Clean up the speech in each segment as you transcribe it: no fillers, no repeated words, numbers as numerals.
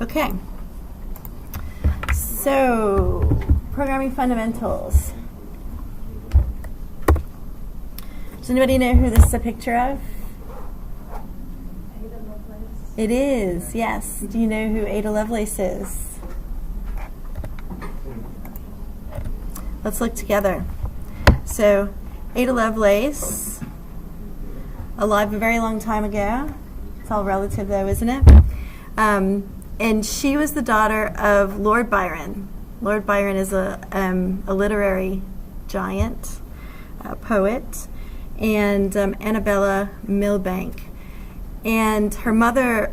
Okay. So, programming fundamentals. Does anybody know who this is a picture of? Ada Lovelace. It is, yes. Do you know who Ada Lovelace is? Let's look together. So, Ada Lovelace, alive a very long time ago. It's all relative though, isn't it? And she was the daughter of Lord Byron. Lord Byron is a literary giant, poet, and Annabella Milbank. And her mother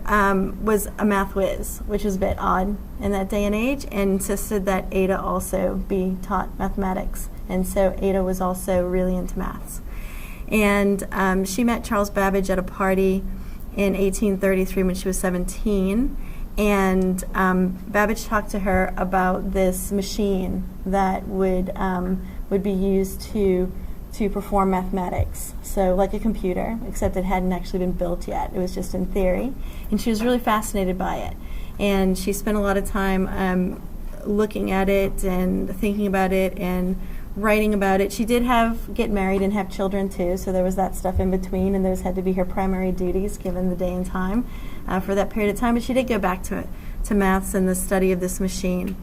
was a math whiz, which was a bit odd in that day and age, and insisted that Ada also be taught mathematics. And so Ada was also really into maths. And she met Charles Babbage at a party in 1833 when she was 17. And Babbage talked to her about this machine that would be used to perform mathematics. So like a computer, except it hadn't actually been built yet. It was just in theory. And she was really fascinated by it. And she spent a lot of time looking at it and thinking about it and writing about it. She did get married and have children too, so there was that stuff in between, and those had to be her primary duties given the day and time for that period of time. But she did go back to maths and the study of this machine.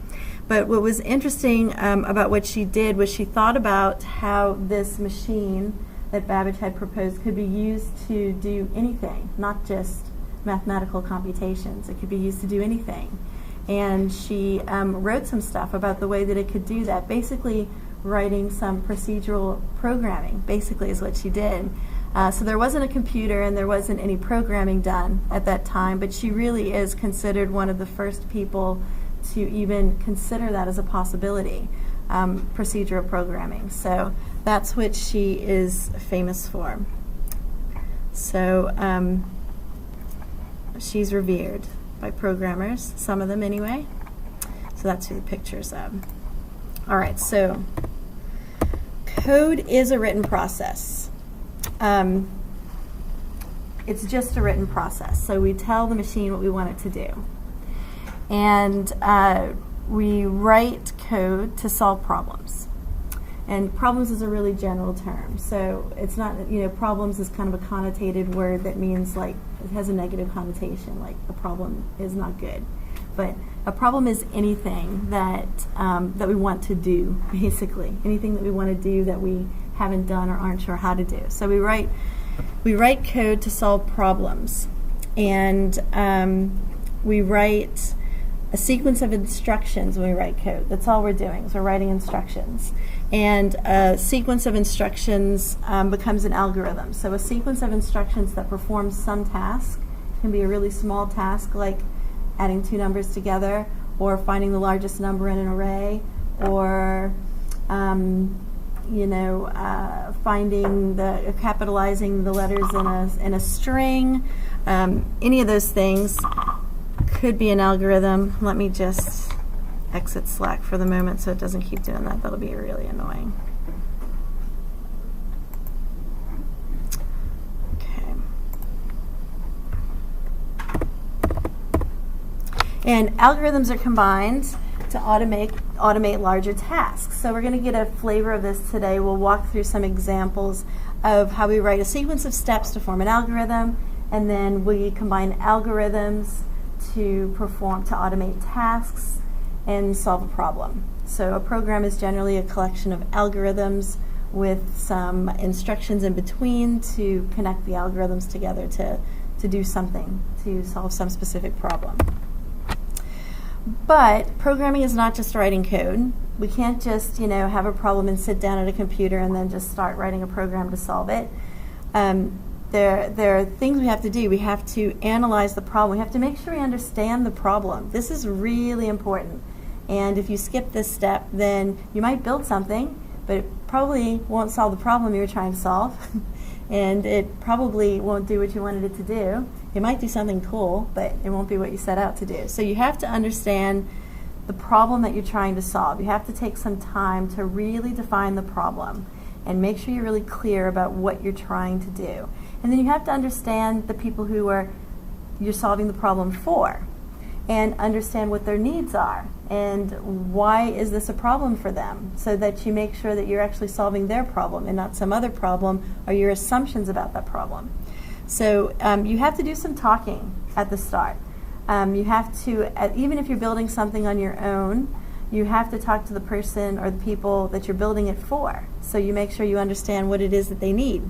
But what was interesting about what she did was she thought about how this machine that Babbage had proposed could be used to do anything, not just mathematical computations. It could be used to do anything. And she wrote some stuff about the way that it could do that, basically writing some procedural programming, basically is what she did. So there wasn't a computer and there wasn't any programming done at that time, but she really is considered one of the first people to even consider that as a possibility, procedural programming. So that's what she is famous for. So she's revered by programmers, some of them anyway. So that's who the picture's of. All right, so code is a written process. It's just a written process. So we tell the machine what we want it to do. And we write code to solve problems. And problems is a really general term. So it's not, problems is kind of a connotated word that means like, it has a negative connotation, like a problem is not good. But a problem is anything that we want to do, basically. Anything that we want to do that we haven't done or aren't sure how to do. So we write code to solve problems. And we write a sequence of instructions when we write code. That's all we're doing, is we're writing instructions. And a sequence of instructions becomes an algorithm. So a sequence of instructions that performs some task can be a really small task, like adding two numbers together, or finding the largest number in an array, or capitalizing the letters in a string. Any of those things could be an algorithm. Let me just exit Slack for the moment so it doesn't keep doing that. That'll be really annoying. Okay. And algorithms are combined to automate larger tasks. So we're going to get a flavor of this today. We'll walk through some examples of how we write a sequence of steps to form an algorithm, and then we combine algorithms to automate tasks and solve a problem. So a program is generally a collection of algorithms with some instructions in between to connect the algorithms together to do something, to solve some specific problem. But programming is not just writing code. We can't just have a problem and sit down at a computer and then just start writing a program to solve it. There are things we have to do. We have to analyze the problem. We have to make sure we understand the problem. This is really important. And if you skip this step, then you might build something, but it probably won't solve the problem you were trying to solve. And it probably won't do what you wanted it to do. It might do something cool, but it won't be what you set out to do. So you have to understand the problem that you're trying to solve. You have to take some time to really define the problem and make sure you're really clear about what you're trying to do. And then you have to understand the people who you're solving the problem for. and understand what their needs are and why is this a problem for them, so that you make sure that you're actually solving their problem and not some other problem or your assumptions about that problem. So you have to do some talking at the start. You have to, even if you're building something on your own, you have to talk to the person or the people that you're building it for, so you make sure you understand what it is that they need.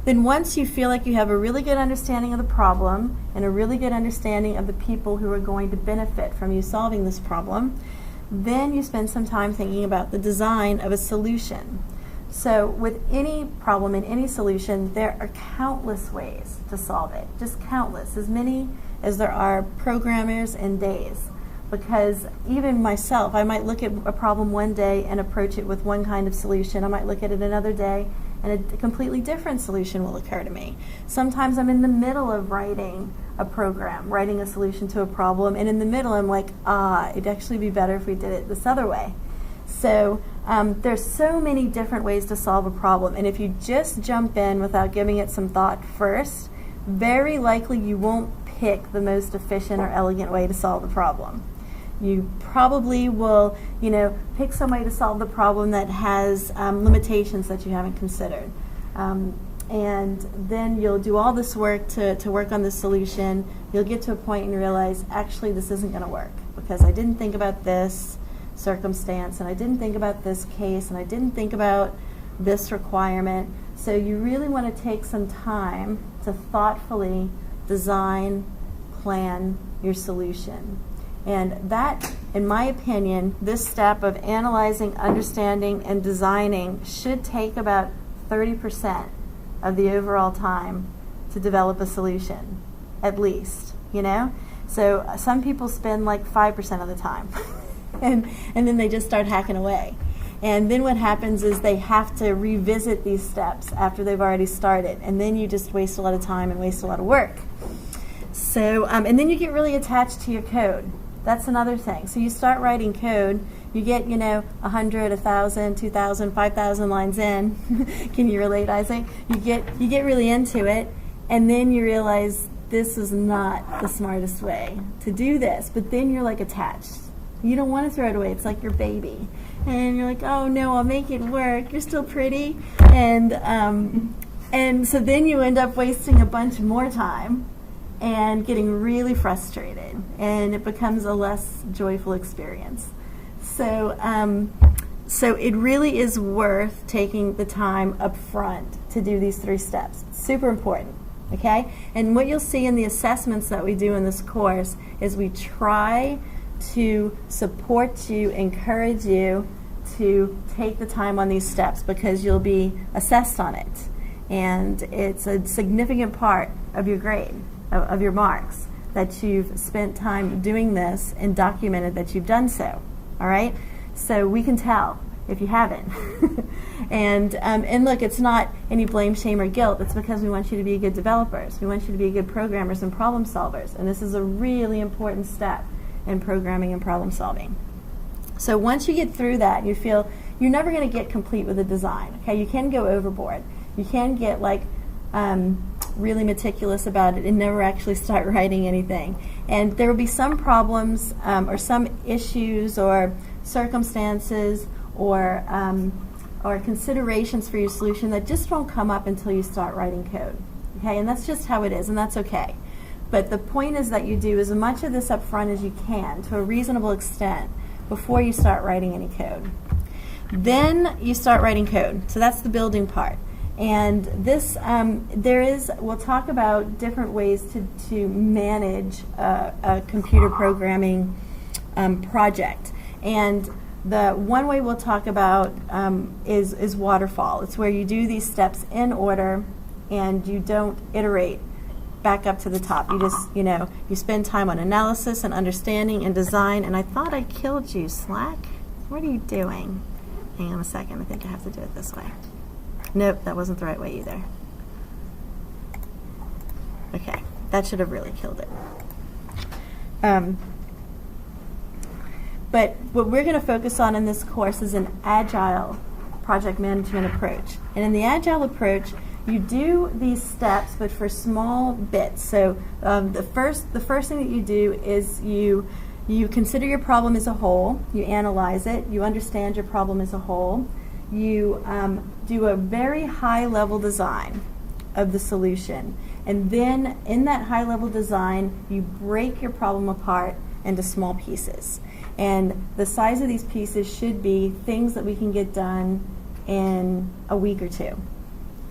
Then once you feel like you have a really good understanding of the problem and a really good understanding of the people who are going to benefit from you solving this problem, then you spend some time thinking about the design of a solution. So with any problem and any solution, there are countless ways to solve it, just countless, as many as there are programmers and days. Because even myself, I might look at a problem one day and approach it with one kind of solution. I might look at it another day and a completely different solution will occur to me. Sometimes I'm in the middle of writing a program, writing a solution to a problem, and in the middle I'm like, it'd actually be better if we did it this other way. So there's so many different ways to solve a problem, and if you just jump in without giving it some thought first, very likely you won't pick the most efficient or elegant way to solve the problem. You probably will, pick some way to solve the problem that has limitations that you haven't considered. And then you'll do all this work to work on the solution. You'll get to a point and you realize, actually, this isn't going to work because I didn't think about this circumstance, and I didn't think about this case, and I didn't think about this requirement. So you really want to take some time to thoughtfully design, plan your solution. And that, in my opinion, this step of analyzing, understanding, and designing should take about 30% of the overall time to develop a solution, at least, So some people spend like 5% of the time, and then they just start hacking away. And then what happens is they have to revisit these steps after they've already started, and then you just waste a lot of time and waste a lot of work. So, and then you get really attached to your code. That's another thing. So you start writing code, you get, 100, 1,000, 2,000, 5,000 lines in. Can you relate, Isaac? You get really into it, and then you realize this is not the smartest way to do this. But then you're like attached. You don't want to throw it away. It's like your baby. And you're like, oh no, I'll make it work. You're still pretty. And so then you end up wasting a bunch more time and getting really frustrated, and it becomes a less joyful experience. So it really is worth taking the time up front to do these 3 steps. It's super important, okay? And what you'll see in the assessments that we do in this course is we try to support you, encourage you to take the time on these steps, because you'll be assessed on it. And it's a significant part of your grade, of your marks, that you've spent time doing this and documented that you've done so. All right? So we can tell if you haven't. And look, it's not any blame, shame, or guilt. It's because we want you to be good developers. We want you to be good programmers and problem solvers. And this is a really important step in programming and problem solving. So once you get through that, you feel you're never going to get complete with a design. Okay? You can go overboard. You can get really meticulous about it and never actually start writing anything. And there will be some problems or some issues or circumstances or considerations for your solution that just won't come up until you start writing code. Okay, and that's just how it is, and that's okay. But the point is that you do as much of this up front as you can to a reasonable extent before you start writing any code. Then you start writing code. So that's the building part. And this, we'll talk about different ways to manage a computer programming project. And the one way we'll talk about is waterfall. It's where you do these steps in order and you don't iteate back up to the top. You just, you spend time on analysis and understanding and design. And I thought I killed you, Slack. What are you doing? Hang on a second. I think I have to do it this way. Nope, that wasn't the right way either. Okay, that should have really killed it. But what we're going to focus on in this course is an agile project management approach. And in the agile approach, you do these steps, but for small bits. So the first thing that you do is you consider your problem as a whole, you analyze it, you understand your problem as a whole, you do a very high level design of the solution, and then in that high level design you break your problem apart into small pieces, and the size of these pieces should be things that we can get done in a week or two,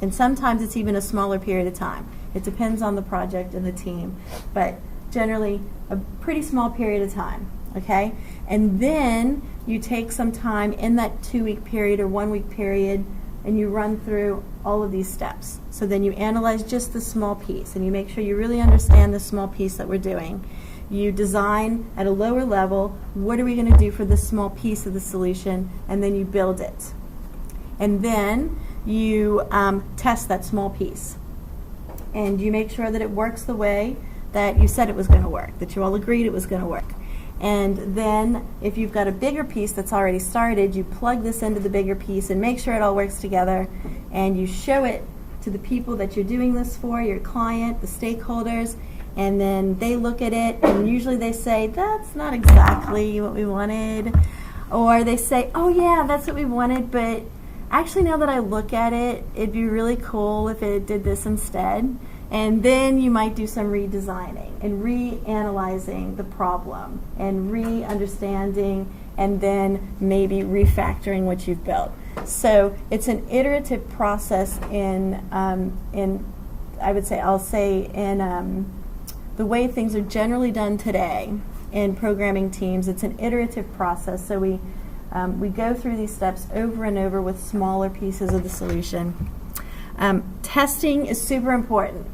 and sometimes it's even a smaller period of time. It depends on the project and the team, but generally a pretty small period of time, okay? And then you take some time in that 2-week period or 1-week period and you run through all of these steps. So then you analyze just the small piece and you make sure you really understand the small piece that we're doing. You design at a lower level, what are we going to do for this small piece of the solution, and then you build it. And then you test that small piece. And you make sure that it works the way that you said it was going to work, that you all agreed it was going to work. And then if you've got a bigger piece that's already started, you plug this into the bigger piece and make sure it all works together, and you show it to the people that you're doing this for, your client, the stakeholders, and then they look at it and usually they say, that's not exactly what we wanted, or they say, oh yeah, that's what we wanted, but actually now that I look at it, it'd be really cool if it did this instead. And then you might do some redesigning and reanalyzing the problem and re-understanding and then maybe refactoring what you've built. So it's an iterative process in the way things are generally done today in programming teams. It's an iterative process. So we go through these steps over and over with smaller pieces of the solution. Testing is super important,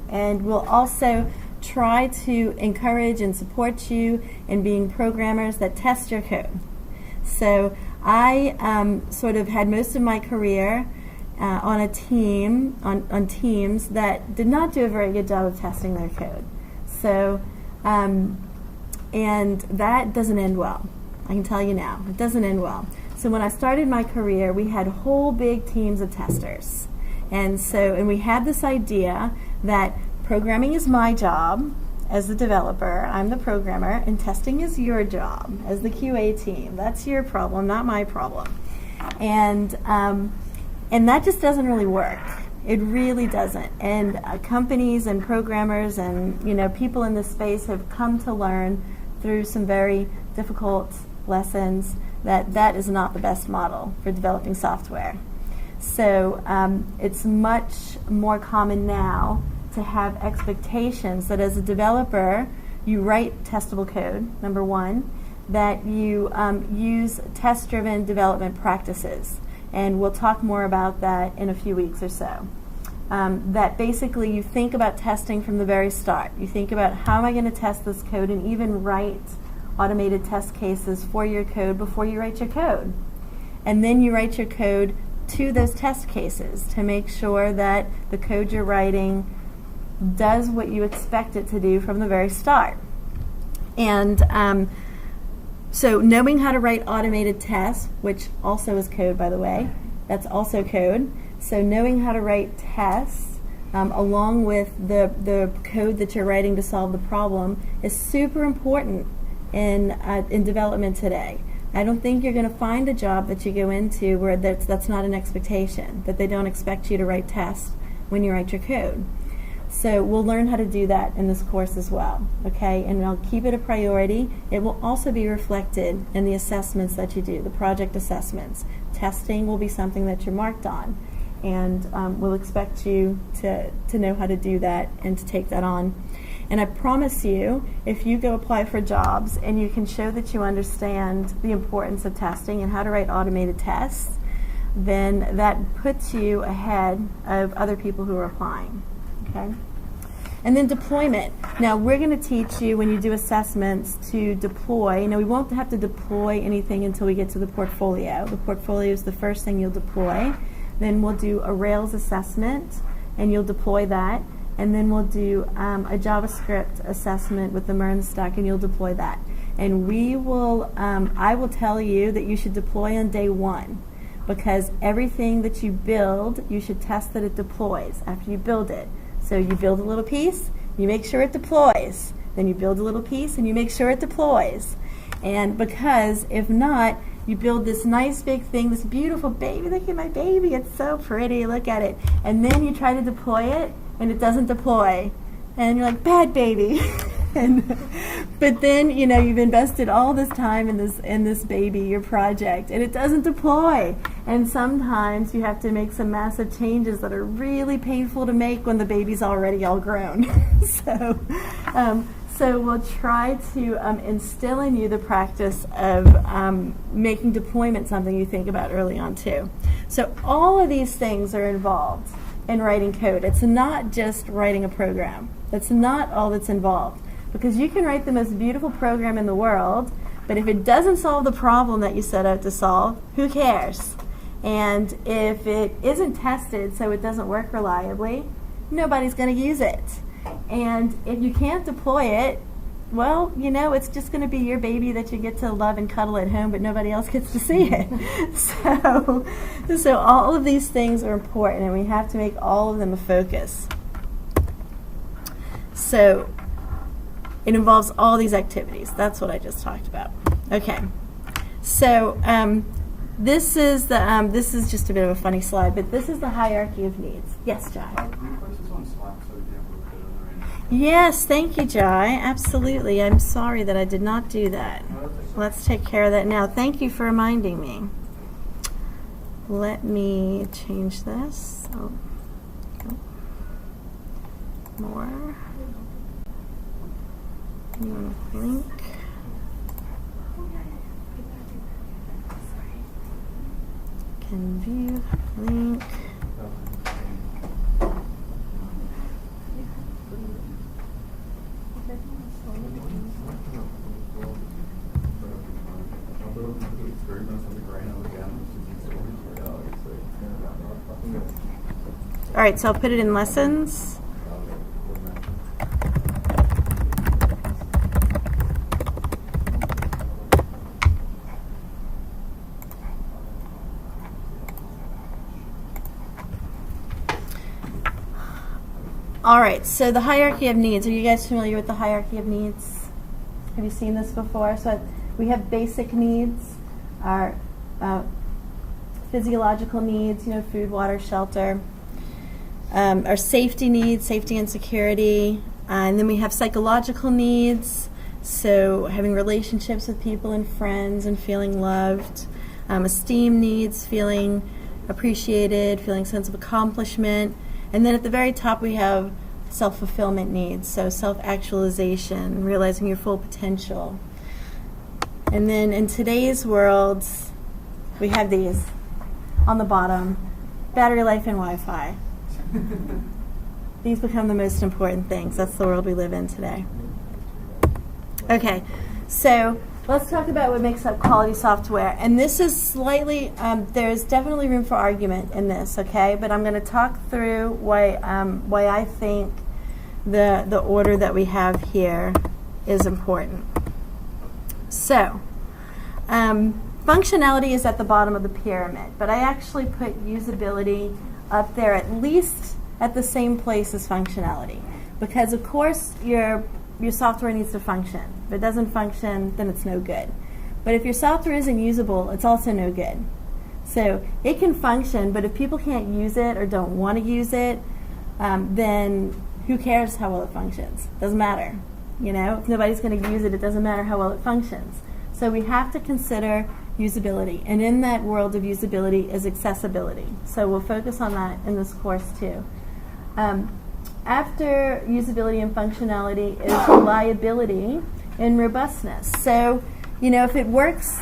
and we'll also try to encourage and support you in being programmers that test your code. So I sort of had most of my career on a team, on teams that did not do a very good job of testing their code. So, and that doesn't end well. I can tell you now, it doesn't end well. So when I started my career, we had whole big teams of testers. And we had this idea that programming is my job as the developer, I'm the programmer, and testing is your job as the QA team. That's your problem, not my problem. And that just doesn't really work. It really doesn't. And companies and programmers and people in this space have come to learn through some very difficult lessons that is not the best model for developing software. So it's much more common now to have expectations that as a developer you write testable code, number one, that you use test-driven development practices, and we'll talk more about that in a few weeks or so. That basically you think about testing from the very start. You think about how am I going to test this code, and even write automated test cases for your code before you write your code. And then you write your code to those test cases to make sure that the code you're writing does what you expect it to do from the very start. And so knowing how to write automated tests, which also is code, by the way, that's also code. So knowing how to write tests along with the code that you're writing to solve the problem is super important in development today. I don't think you're going to find a job that you go into where that's not an expectation, that they don't expect you to write tests when you write your code. So we'll learn how to do that in this course as well, okay? And I'll keep it a priority. It will also be reflected in the assessments that you do, the project assessments. Testing will be something that you're marked on, and we'll expect you to know how to do that and to take that on. And I promise you, if you go apply for jobs and you can show that you understand the importance of testing and how to write automated tests, then that puts you ahead of other people who are applying. Okay? And then deployment. Now we're going to teach you when you do assessments to deploy. Now we won't have to deploy anything until we get to the portfolio. The portfolio is the first thing you'll deploy. Then we'll do a Rails assessment and you'll deploy that. And then we'll do a JavaScript assessment with the MERN stack, and you'll deploy that. And we will, I will tell you that you should deploy on day one. because everything that you build, you should test that it deploys after you build it. So you build a little piece, you make sure it deploys. Then you build a little piece and you make sure it deploys. And because if not, you build this nice big thing, this beautiful baby. Look at my baby, it's so pretty, look at it. And then you try to deploy it and it doesn't deploy. And you're like, bad baby. But then, you've invested all this time in this baby, your project, and it doesn't deploy. And sometimes you have to make some massive changes that are really painful to make when the baby's already all grown. So we'll try to instill in you the practice of making deployment something you think about early on too. So all of these things are involved in writing code. It's not just writing a program. That's not all that's involved. Because you can write the most beautiful program in the world, but if it doesn't solve the problem that you set out to solve, who cares? And if it isn't tested so it doesn't work reliably, nobody's going to use it. And if you can't deploy it, well, it's just going to be your baby that you get to love and cuddle at home, but nobody else gets to see it. So all of these things are important, and we have to make all of them a focus. So it involves all these activities. That's what I just talked about. Okay. So this is just a bit of a funny slide, but this is the hierarchy of needs. Yes, Jai. Yes, thank you, Jai. Absolutely. I'm sorry that I did not do that. Let's take care of that now. Thank you for reminding me. Let me change this. More. Link. Can view link. All right, so I'll put it in lessons. All right, so the hierarchy of needs. Are you guys familiar with the hierarchy of needs? Have you seen this before? So we have basic needs, our physiological needs, food, water, shelter. Our safety needs, safety and security. And then we have psychological needs, so having relationships with people and friends and feeling loved. Esteem needs, feeling appreciated, feeling sense of accomplishment. And then at the very top we have self-fulfillment needs, so self-actualization, realizing your full potential. And then in today's world, we have these on the bottom: battery life and Wi-Fi. These become the most important things. That's the world we live in today. Okay, so let's talk about what makes up quality software. And this is slightly, there's definitely room for argument in this, okay? But I'm going to talk through why I think the order that we have here is important. So, functionality is at the bottom of the pyramid, but I actually put usability up there at least at the same place as functionality. Because of course your software needs to function. If it doesn't function, then it's no good. But if your software isn't usable, it's also no good. So it can function, but if people can't use it or don't want to use it, then who cares how well it functions? Doesn't matter. If nobody's going to use it, it doesn't matter how well it functions. So we have to consider usability. And in that world of usability is accessibility. So we'll focus on that in this course too. After usability and functionality is reliability and robustness. So, if it works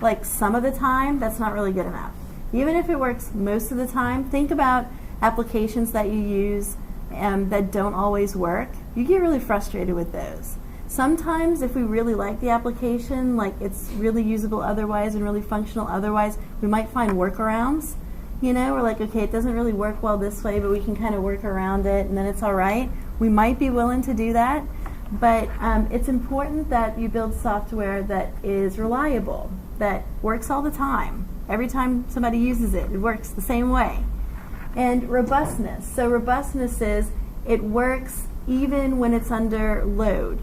like some of the time, that's not really good enough. Even if it works most of the time, think about applications that you use that don't always work. You get really frustrated with those. Sometimes if we really like the application, like it's really usable otherwise and really functional otherwise, we might find workarounds. We're like, okay, it doesn't really work well this way, but we can kind of work around it, and then it's all right. We might be willing to do that, but it's important that you build software that is reliable, that works all the time. Every time somebody uses it, it works the same way. And robustness. So robustness is it works even when it's under load,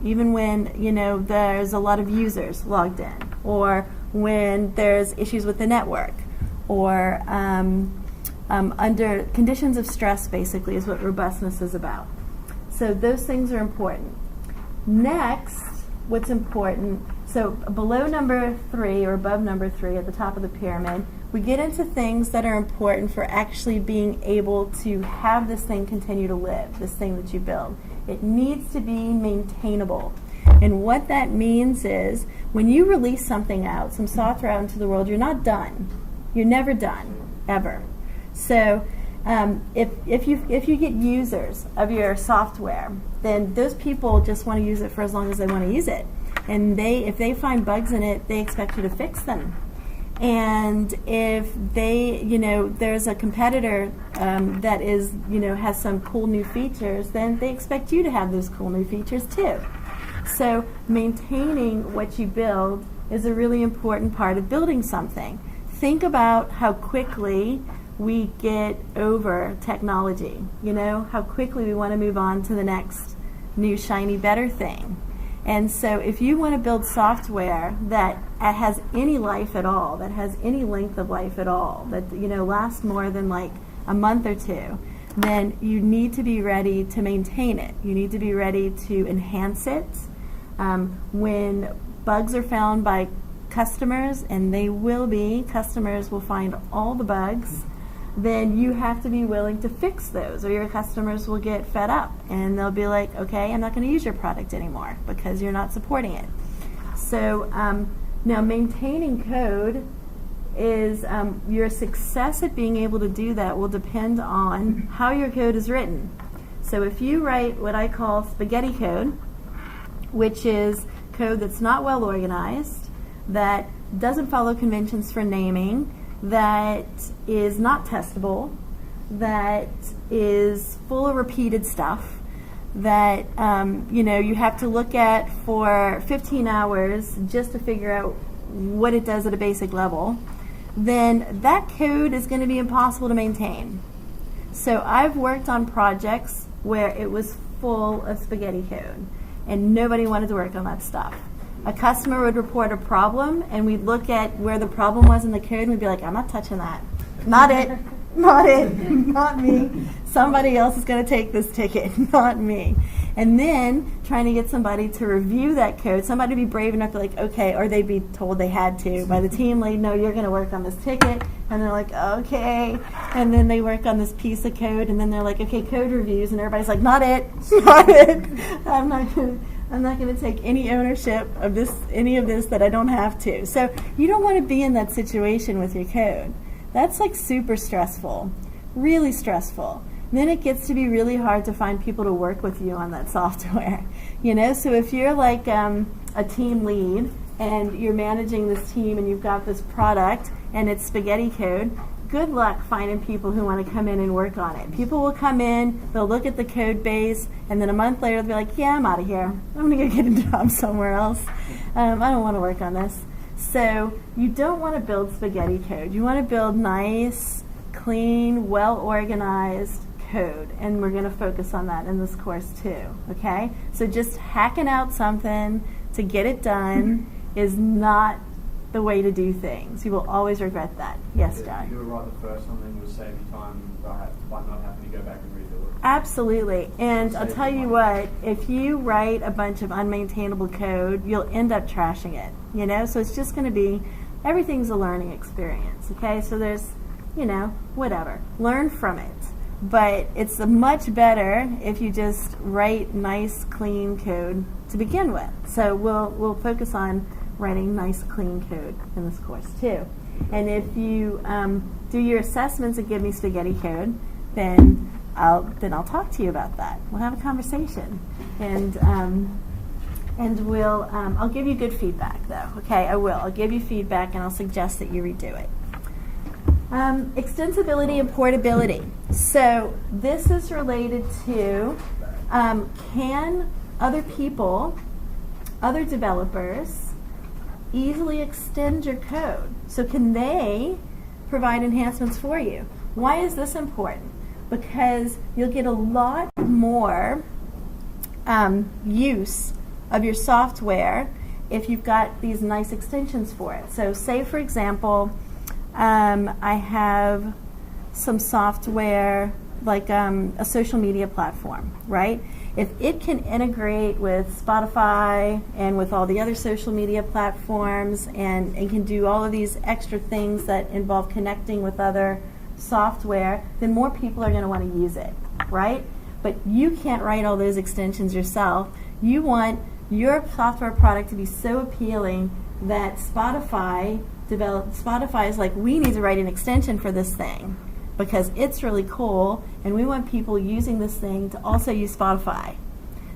even when, you know, there's a lot of users logged in, or when there's issues with the network, or under conditions of stress, basically, is what robustness is about. So those things are important. Next, what's important, so below number 3 or above number 3 at the top of the pyramid, we get into things that are important for actually being able to have this thing continue to live, this thing that you build. It needs to be maintainable. And what that means is when you release something out, some software out into the world, you're not done. You're never done, ever. So if you get users of your software, then those people just want to use it for as long as they want to use it. And if they find bugs in it, they expect you to fix them. And if they, you know, there's a competitor that is, you know, has some cool new features, then they expect you to have those cool new features too. So maintaining what you build is a really important part of building something. Think about how quickly we get over technology, you know, how quickly we want to move on to the next new, shiny, better thing. And so if you want to build software that has any life at all, that has any length of life at all, that, you know, lasts more than like a month or two, then you need to be ready to maintain it. You need to be ready to enhance it. When bugs are found by customers, and they will be, customers will find all the bugs, then you have to be willing to fix those, or your customers will get fed up and they'll be like, okay, I'm not going to use your product anymore because you're not supporting it. So now maintaining code is your success at being able to do that will depend on how your code is written. So if you write what I call spaghetti code, which is code that's not well organized, that doesn't follow conventions for naming, that is not testable, that is full of repeated stuff, that you know, you have to look at for 15 hours just to figure out what it does at a basic level, then that code is going to be impossible to maintain. So I've worked on projects where it was full of spaghetti code and nobody wanted to work on that stuff. A customer would report a problem, and we'd look at where the problem was in the code, and we'd be like, I'm not touching that. Not it. Not it. Not me. Somebody else is going to take this ticket, not me. And then trying to get somebody to review that code, somebody to be brave enough to like, okay, or they'd be told they had to by the team lead, no, you're going to work on this ticket. And they're like, okay. And then they work on this piece of code, and then they're like, okay, code reviews. And everybody's like, not it. Not it. I'm not going to take any ownership of this, any of this that I don't have to. So you don't want to be in that situation with your code. That's like super stressful, really stressful. And then it gets to be really hard to find people to work with you on that software. You know, so if you're like a team lead and you're managing this team and you've got this product and it's spaghetti code, good luck finding people who want to come in and work on it. People will come in, they'll look at the code base, and then a month later they'll be like, yeah, I'm out of here. I'm going to go get a job somewhere else. I don't want to work on this. So you don't want to build spaghetti code. You want to build nice, clean, well-organized code, and we're going to focus on that in this course too, okay? So just hacking out something to get it done is not the way to do things. You will always regret that. Yes, John? If you do it right the first time, then you'll save you time by not having to go back and redo it. Absolutely. And I'll tell you what, if you write a bunch of unmaintainable code, you'll end up trashing it, you know? So it's just going to be, everything's a learning experience, okay? So there's, you know, whatever. Learn from it. But it's much better if you just write nice, clean code to begin with. So we'll focus on writing nice, clean code in this course too. And if you do your assessments and give me spaghetti code, then I'll talk to you about that. We'll have a conversation, and I'll give you good feedback though. Okay, I will. I'll give you feedback, and I'll suggest that you redo it. Extensibility and portability. So this is related to can other people, other developers, easily extend your code? So can they provide enhancements for you? Why is this important? Because you'll get a lot more use of your software if you've got these nice extensions for it. So say, for example, I have some software like a social media platform, right? If it can integrate with Spotify and with all the other social media platforms and can do all of these extra things that involve connecting with other software, then more people are going to want to use it, right? But you can't write all those extensions yourself. You want your software product to be so appealing that Spotify is like, we need to write an extension for this thing because it's really cool and we want people using this thing to also use Spotify.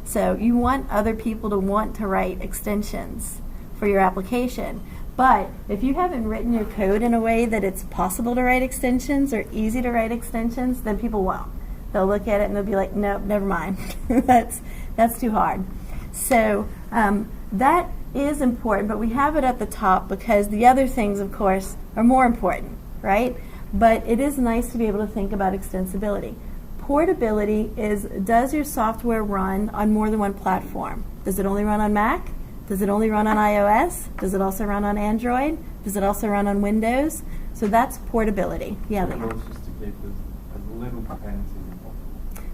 So you want other people to want to write extensions for your application. But if you haven't written your code in a way that it's possible to write extensions or easy to write extensions, then people won't. They'll look at it and they'll be like, nope, never mind. that's too hard. So that is important, but we have it at the top because the other things, of course, are more important, right? But it is nice to be able to think about extensibility. Portability is, does your software run on more than one platform? Does it only run on Mac? Does it only run on iOS? Does it also run on Android? Does it also run on Windows? So that's portability. Yeah, Lee. Just to keep as little dependencies as possible.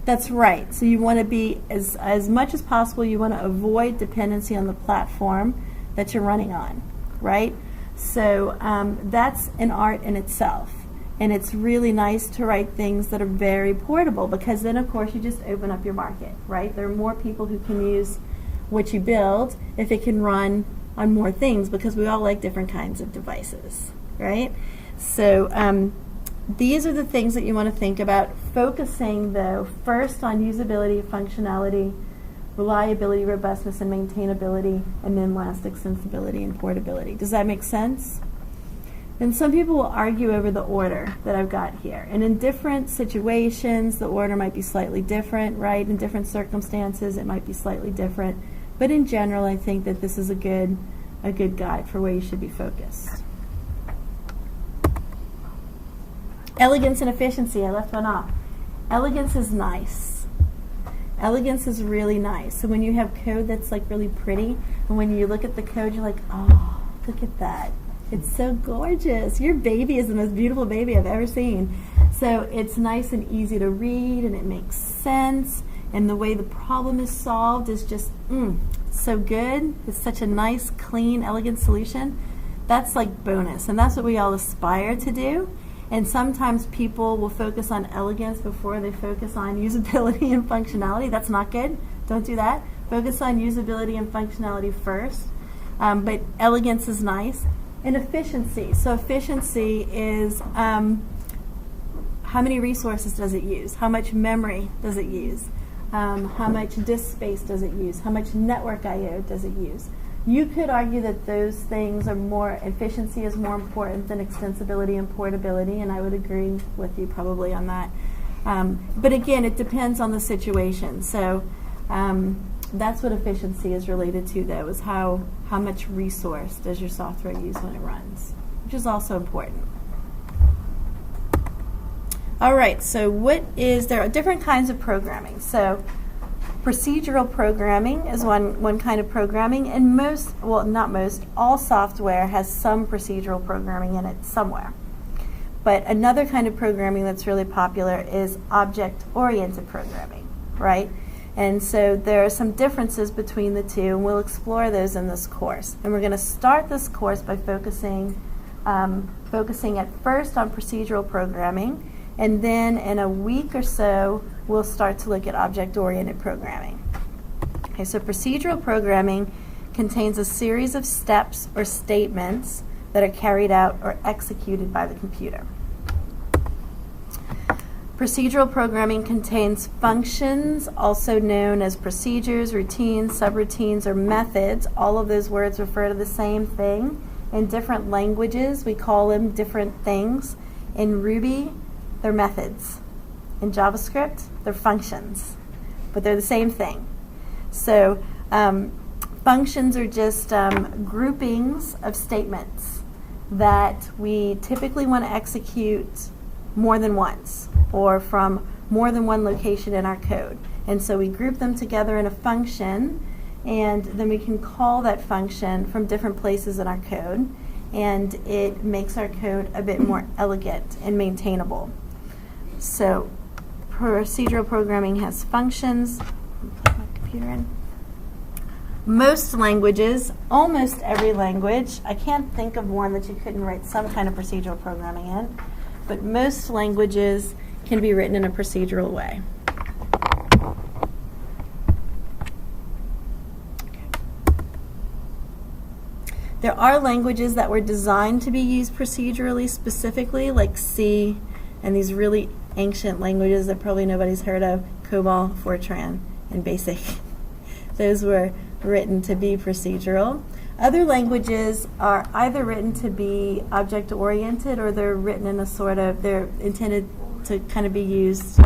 That's right. So you want to be, as much as possible, you want to avoid dependency on the platform that you're running on, right? So that's an art in itself. And it's really nice to write things that are very portable because then, of course, you just open up your market, right? There are more people who can use what you build if it can run on more things because we all like different kinds of devices, right? So these are the things that you want to think about, focusing, though, first on usability, functionality, reliability, robustness, and maintainability, and then last, extensibility and portability. Does that make sense? And some people will argue over the order that I've got here. And in different situations, the order might be slightly different, right? In different circumstances, it might be slightly different. But in general, I think that this is a good guide for where you should be focused. Elegance and efficiency, I left one off. Elegance is nice. Elegance is really nice. So when you have code that's like really pretty, and when you look at the code, you're like, oh, look at that. It's so gorgeous. Your baby is the most beautiful baby I've ever seen. So it's nice and easy to read, and it makes sense. And the way the problem is solved is just so good. It's such a nice, clean, elegant solution. That's like bonus, and that's what we all aspire to do. And sometimes people will focus on elegance before they focus on usability and functionality. That's not good. Don't do that. Focus on usability and functionality first. But elegance is nice. And efficiency. So efficiency is how many resources does it use? How much memory does it use? How much disk space does it use? How much network I/O does it use? You could argue that those things are more, efficiency is more important than extensibility and portability, and I would agree with you probably on that. But again, it depends on the situation. So that's what efficiency is related to, though, is how much resource does your software use when it runs, which is also important. All right, so there are different kinds of programming. So procedural programming is one kind of programming, and all software has some procedural programming in it somewhere. But another kind of programming that's really popular is object-oriented programming, right? And so there are some differences between the two, and we'll explore those in this course. And we're going to start this course by focusing at first on procedural programming, and then in a week or so, we'll start to look at object-oriented programming. Okay, so procedural programming contains a series of steps or statements that are carried out or executed by the computer. Procedural programming contains functions, also known as procedures, routines, subroutines, or methods. All of those words refer to the same thing. In different languages, we call them different things. In Ruby, they're methods. In JavaScript, they're functions. But they're the same thing. So Functions are just groupings of statements that we typically want to execute more than once or from more than one location in our code. And so we group them together in a function, and then we can call that function from different places in our code, and it makes our code a bit more elegant and maintainable. So procedural programming has functions. Plug my computer in. Most languages, almost every language, I can't think of one that you couldn't write some kind of procedural programming in, but most languages can be written in a procedural way. There are languages that were designed to be used procedurally specifically, like C and these really ancient languages that probably nobody's heard of, COBOL, Fortran, and BASIC. Those were written to be procedural. Other languages are either written to be object-oriented or they're written in a sort of, they're intended to kind of be used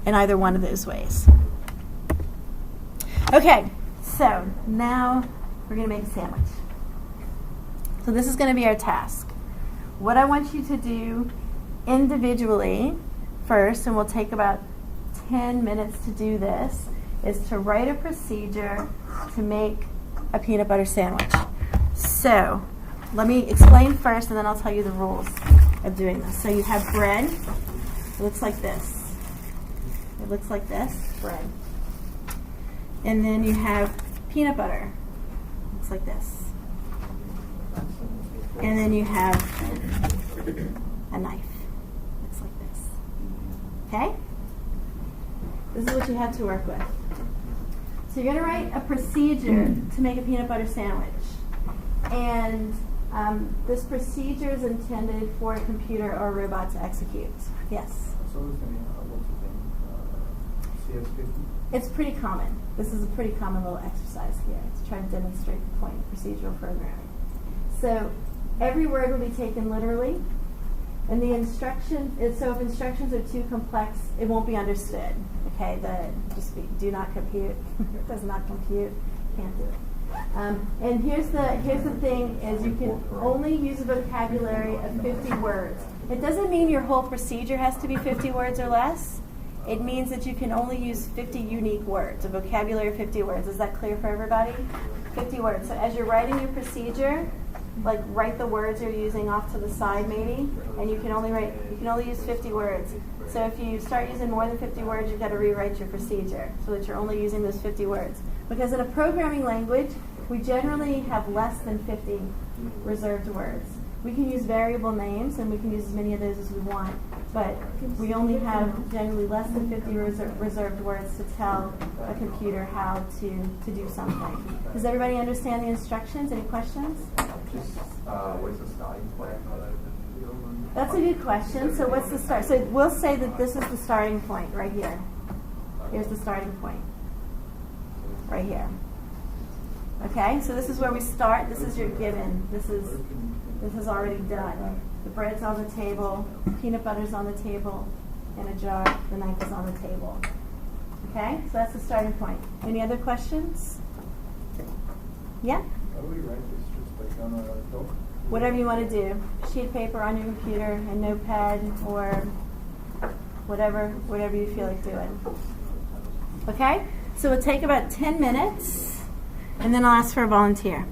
in either one of those ways. Okay, so now we're going to make a sandwich. So this is going to be our task. What I want you to do individually first, and we'll take about 10 minutes to do this, is to write a procedure to make a peanut butter sandwich. So let me explain first, and then I'll tell you the rules of doing this. So you have bread. It looks like this. It looks like this, bread. And then you have peanut butter. It looks like this. And then you have a knife. Looks like this. Okay? This is what you have to work with. So you're going to write a procedure to make a peanut butter sandwich. And this procedure is intended for a computer or a robot to execute. Yes? So it's going to be CS50? It's pretty common. This is a pretty common little exercise here to try to demonstrate the point of procedural programming. So every word will be taken literally. And the so if instructions are too complex, it won't be understood. Okay, do not compute. It does not compute. Can't do it. And here's the thing: is you can only use a vocabulary of 50 words. It doesn't mean your whole procedure has to be 50 words or less. It means that you can only use 50 unique words, a vocabulary of 50 words. Is that clear for everybody? 50 words. So as you're writing your procedure, like write the words you're using off to the side maybe, and you can only use 50 words. So if you start using more than 50 words, you've got to rewrite your procedure so that you're only using those 50 words. Because in a programming language, we generally have less than 50 reserved words. We can use variable names, and we can use as many of those as we want, but we only have generally less than 50 reserved words to tell a computer how to do something. Does everybody understand the instructions? Any questions? What's the starting point? That's a good question. So what's the start? So we'll say that this is the starting point right here. Here's the starting point. Right here. Okay, so this is where we start. This is your given. This is already done. The bread's on the table, peanut butter's on the table, in a jar, the knife is on the table. Okay, so that's the starting point. Any other questions? Yeah? How do we write this? Just like on a doc? Whatever you want to do. Sheet of paper on your computer, a notepad, or whatever you feel like doing. Okay? So it'll take about 10 minutes, and then I'll ask for a volunteer.